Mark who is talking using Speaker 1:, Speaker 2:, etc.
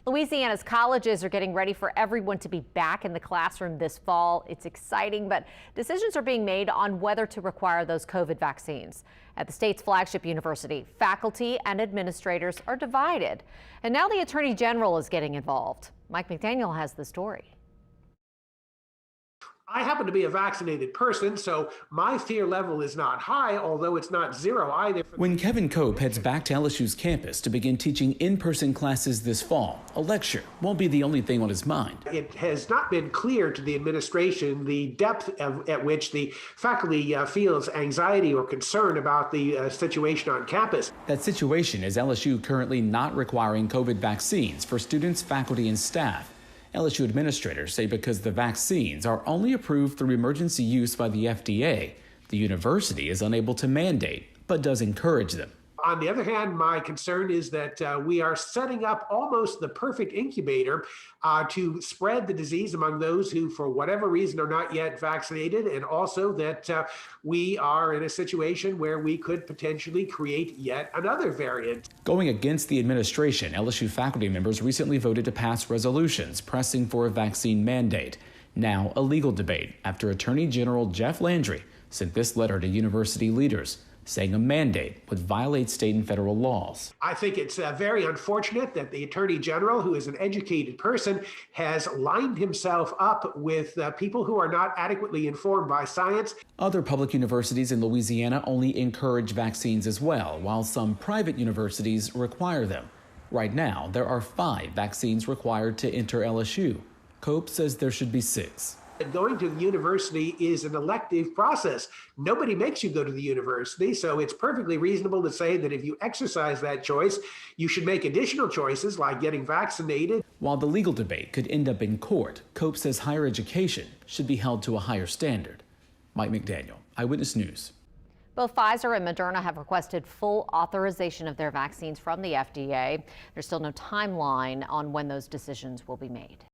Speaker 1: Louisiana's colleges are getting ready for everyone to be back in the classroom this fall. It's exciting, but decisions are being made on whether to require those COVID vaccines. At the state's flagship university, faculty and administrators are divided. And now the Attorney General is getting involved. Mike McDaniel has the story.
Speaker 2: I happen to be a vaccinated person, so my fear level is not high, although it's not zero either.
Speaker 3: When Kevin Cope heads back to LSU's campus to begin teaching in-person classes this fall, a lecture won't be the only thing on his mind.
Speaker 2: It has not been clear to the administration the depth at which the faculty feels anxiety or concern about the situation on campus.
Speaker 3: That situation is LSU currently not requiring COVID vaccines for students, faculty, and staff. LSU administrators say because the vaccines are only approved through emergency use by the FDA, the university is unable to mandate, but does encourage them.
Speaker 2: On the other hand, my concern is that we are setting up almost the perfect incubator to spread the disease among those who, for whatever reason, are not yet vaccinated, and also that we are in a situation where we could potentially create yet another variant.
Speaker 3: Going against the administration, LSU faculty members recently voted to pass resolutions pressing for a vaccine mandate. Now a legal debate after Attorney General Jeff Landry sent this letter to university leaders, saying a mandate would violate state and federal laws.
Speaker 2: I think it's very unfortunate that the Attorney General, who is an educated person, has lined himself up with people who are not adequately informed by science.
Speaker 3: Other public universities in Louisiana only encourage vaccines as well, while some private universities require them. Right now, there are 5 vaccines required to enter LSU. Cope says there should be 6.
Speaker 2: Going to the university is an elective process. Nobody makes you go to the university, so it's perfectly reasonable to say that if you exercise that choice, you should make additional choices like getting vaccinated.
Speaker 3: While the legal debate could end up in court, Cope says higher education should be held to a higher standard. Mike McDaniel, Eyewitness News.
Speaker 1: Both Pfizer and Moderna have requested full authorization of their vaccines from the FDA. There's still no timeline on when those decisions will be made.